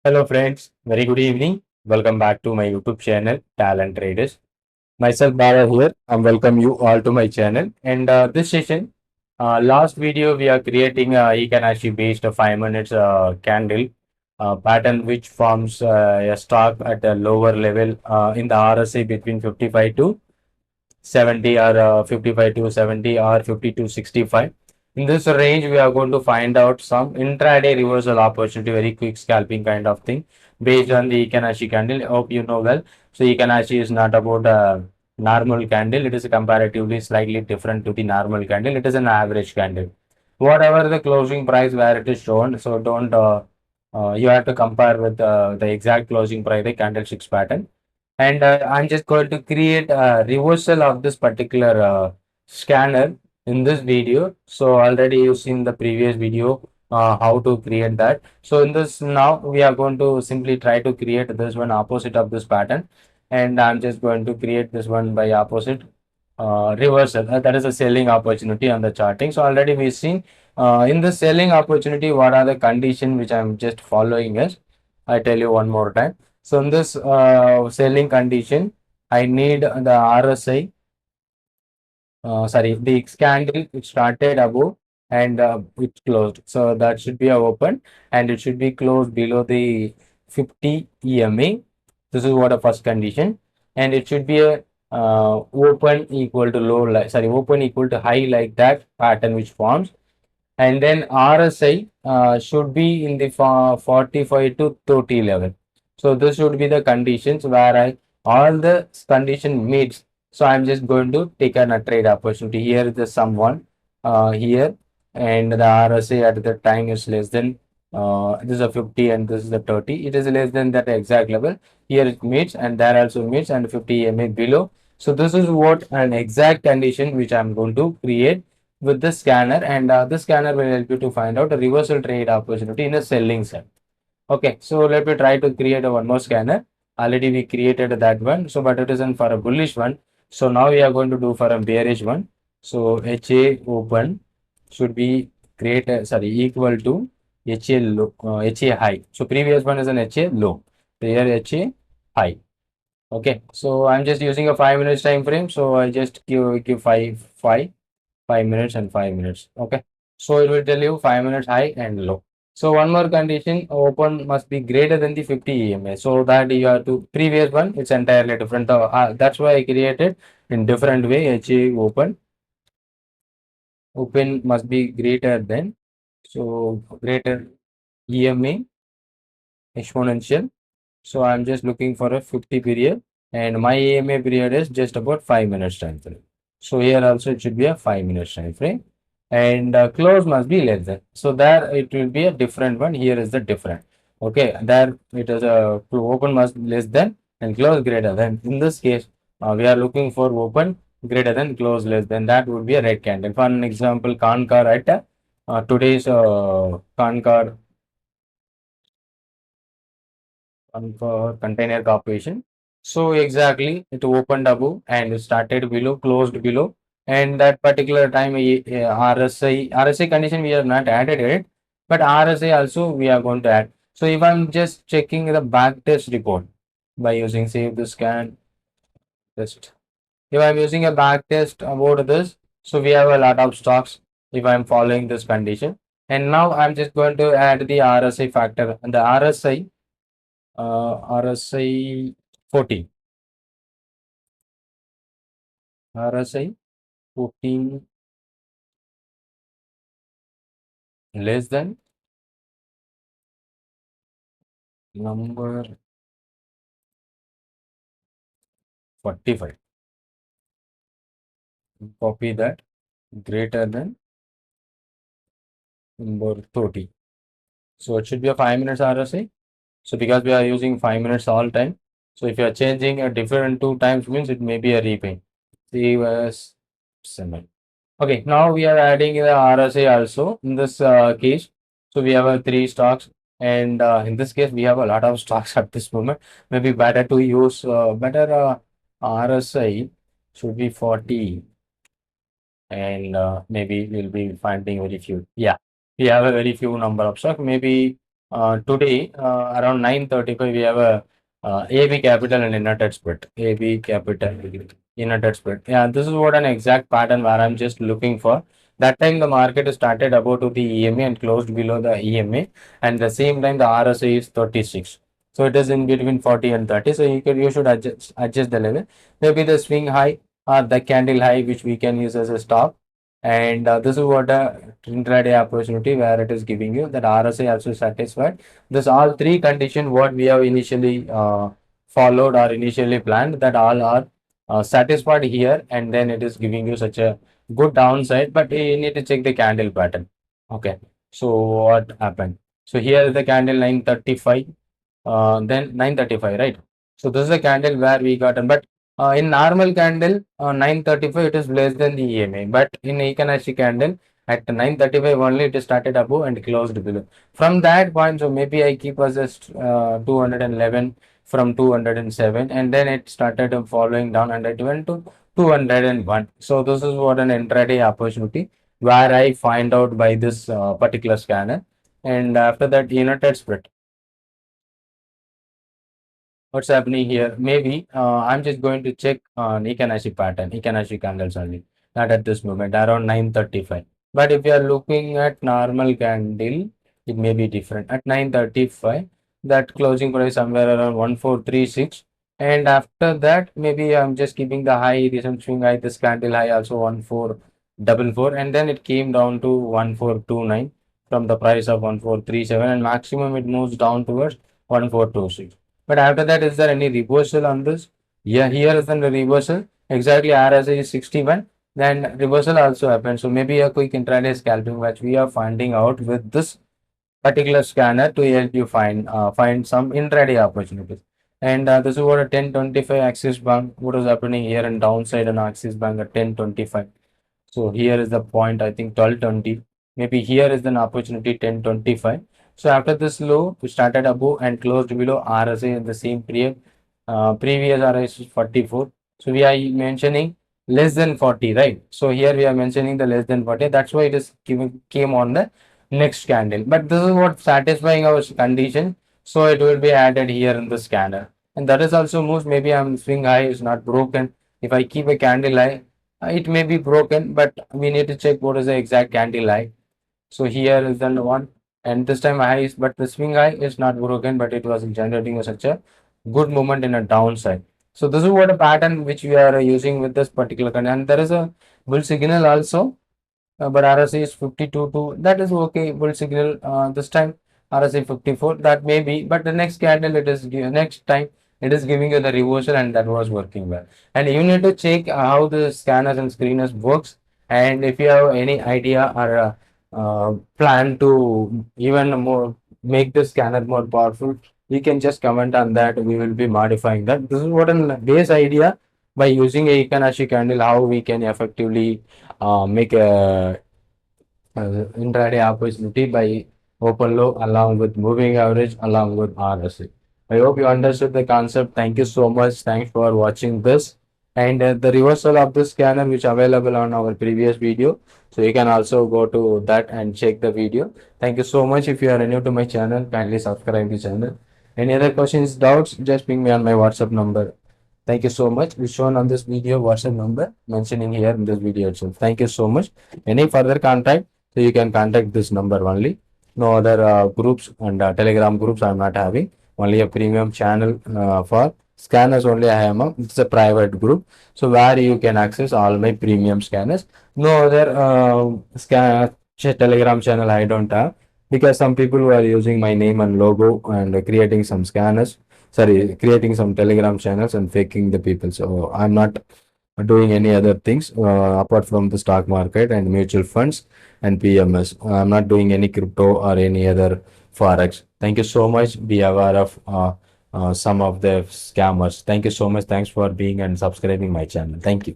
Hello friends, very good evening. Welcome back to my YouTube channel, Talent Traders. Myself Bala here. I welcome you all to my channel. And this session, last video we are creating a Heikin Ashi based 5 minutes candle pattern which forms a stock at a lower level in the RSI between 55 to 70 or 55 to 70 or 50 to 65. In this range, we are going to find out some intraday reversal opportunity, very quick scalping kind of thing based on the Heikin Ashi candle. Hope you know well. So Heikin Ashi is not about a normal candle. It is comparatively slightly different to the normal candle. It is an average candle. Whatever the closing price where it is shown, so don't you have to compare with the exact closing price, the candlesticks pattern. And I'm just going to create a reversal of this particular scanner in this video. So already you've seen the previous video how to create that. So in this now we are going to simply try to create this one opposite of this pattern, and I'm just going to create this one by opposite reversal. That is a selling opportunity on the charting. So already we've seen in the selling opportunity what are the condition which I'm just following as. I tell you one more time. So in this selling condition, I need the RSI, sorry, the candle it started above and it closed. So that should be a open and it should be closed below the 50 EMA. This is what a first condition, and it should be a open equal to low, like sorry, open equal to high like that pattern which forms, and then RSI should be in the 45 to 30 level. So this should be the conditions where all the condition meets. So I'm just going to take a trade opportunity. Here is the someone here, and the RSI at the time is less than this is a 50 and this is the 30. It is less than that exact level. Here it meets and there also meets and 50 EMA below. So this is what an exact condition which I'm going to create with the scanner, and the scanner will help you to find out a reversal trade opportunity in a selling side. Okay, so let me try to create a one more scanner. Already we created that one, so but it isn't for a bullish one. So now we are going to do for a bearish one. So HA open should be sorry, equal to HA low, HA high. So previous one is an HA low. So here HA high. Okay, so I'm just using a 5 minutes time frame. So I just give 5 minutes and 5 minutes. Okay, so it will tell you 5 minutes high and low. So one more condition, open must be greater than the 50 EMA. So that you have to previous one, it's entirely different. That's why I created in different way. HA open must be greater than, so greater EMA exponential. So I'm just looking for a 50 period, and my EMA period is just about 5 minutes time frame. So here also it should be a 5 minutes time frame, and close must be less than. So there it will be a different one. Here is the different. Okay, there it is a open must less than and close greater than. In this case, we are looking for open greater than, close less than. That would be a red candle. For an example, Concur at today's Concur for container corporation. So exactly it opened above and started below, closed below, and that particular time RSI condition we have not added it, but RSI also we are going to add. So if I'm just checking the back test report by using save the scan test, if I'm using a back test about this, so we have a lot of stocks if I'm following this condition. And now I'm just going to add the RSI factor, and the RSI 14. RSI 14 less than number 45. Copy that, greater than number 30. So it should be a 5 minutes RSI. So because we are using 5 minutes all time, so if you are changing a different two times means it may be a repaint. Save as 7. Okay, now we are adding the RSI also in this case. So we have three stocks, and in this case we have a lot of stocks at this moment. Maybe better to use better RSI should be 40, and maybe we'll be finding very few. Yeah, we have a very few number of stocks. Maybe today around 9:35 we have a AB capital and United Split. AB capital, United Split. Yeah, this is what an exact pattern where I'm just looking for. That time the market started above to the EMA and closed below the EMA, and the same time the RSI is 36. So it is in between 40 and 30. So you should adjust the level. Maybe the swing high or the candle high, which we can use as a stop. And this is what a intraday opportunity where it is giving you that RSI also satisfied. This all three condition what we have initially followed or initially planned, that all are satisfied here, and then it is giving you such a good downside. But you need to check the candle pattern. Okay, so what happened? So here is the candle 9:35, then 9:35, right? So this is a candle where we got, but in normal candle 9:35 it is less than the EMA, but in Heikin Ashi candle at 9:35 only it started above and closed below. From that point, so maybe I keep as just 211 from 207, and then it started following down and it went to 201. So this is what an intraday opportunity where I find out by this particular scanner, and after that United Split. What's happening here? Maybe I'm just going to check on Heikin Ashi pattern, Heikin Ashi candles only, not at this moment, around 9:35. But if you are looking at normal candle, it may be different. At 9:35, that closing price somewhere around 1436. And after that, maybe I'm just keeping the high, recent swing high, this candle high also 1444. And then it came down to 1429 from the price of 1437. And maximum it moves down towards 1426. But after that, is there any reversal on this? Yeah, here is the reversal. Exactly, RSI is 61. Then reversal also happens. So maybe a quick intraday scalping, which we are finding out with this particular scanner to help you find some intraday opportunities. And this is what a 1025 Axis Bank. What is happening here and downside on Axis Bank at 1025. So here is the point, I think 1220. Maybe here is an opportunity 1025. So after this low, we started above and closed below RSI in the same period. Previous RSI is 44. So we are mentioning less than 40, right? So here we are mentioning the less than 40. That's why it is came on the next candle. But this is what satisfying our condition. So it will be added here in the scanner. And that is also moves. Maybe I'm swing high is not broken. If I keep a candle high, it may be broken, but we need to check what is the exact candle high. So here is the one, and this time high is, but the swing high is not broken, but it was generating such a good movement in a downside. So this is what a pattern which we are using with this particular kind, and there is a bull signal also, but RSI is 52 to, that is okay. Bull signal this time RSI 54, that may be, but the next candle it is next time it is giving you the reversal, and that was working well. And you need to check how the scanners and screeners works, and if you have any idea or plan to even more make the scanner more powerful, you can just comment on that. We will be modifying that. This is what a base idea by using a Heikin Ashi candle, how we can effectively make a intraday opportunity by open low along with moving average along with RSI. I hope you understood the concept. Thank you so much. Thanks for watching this. And the reversal of the scanner which available on our previous video. So you can also go to that and check the video. Thank you so much. If you are new to my channel, kindly subscribe the channel. Any other questions, doubts, just ping me on my WhatsApp number. Thank you so much. It's shown on this video WhatsApp number mentioning here in this video itself. Thank you so much. Any further contact, so you can contact this number only. No other groups and Telegram groups I'm not having. Only a premium channel for scanners only I am. It's a private group. So where you can access all my premium scanners. No other Telegram channel I don't have, because some people were using my name and logo and creating some scanners, sorry, creating some Telegram channels and faking the people. So I'm not doing any other things apart from the stock market and mutual funds and PMS. I'm not doing any crypto or any other forex. Thank you so much. Be aware of some of the scammers. Thank you so much. Thanks for being and subscribing my channel. Thank you.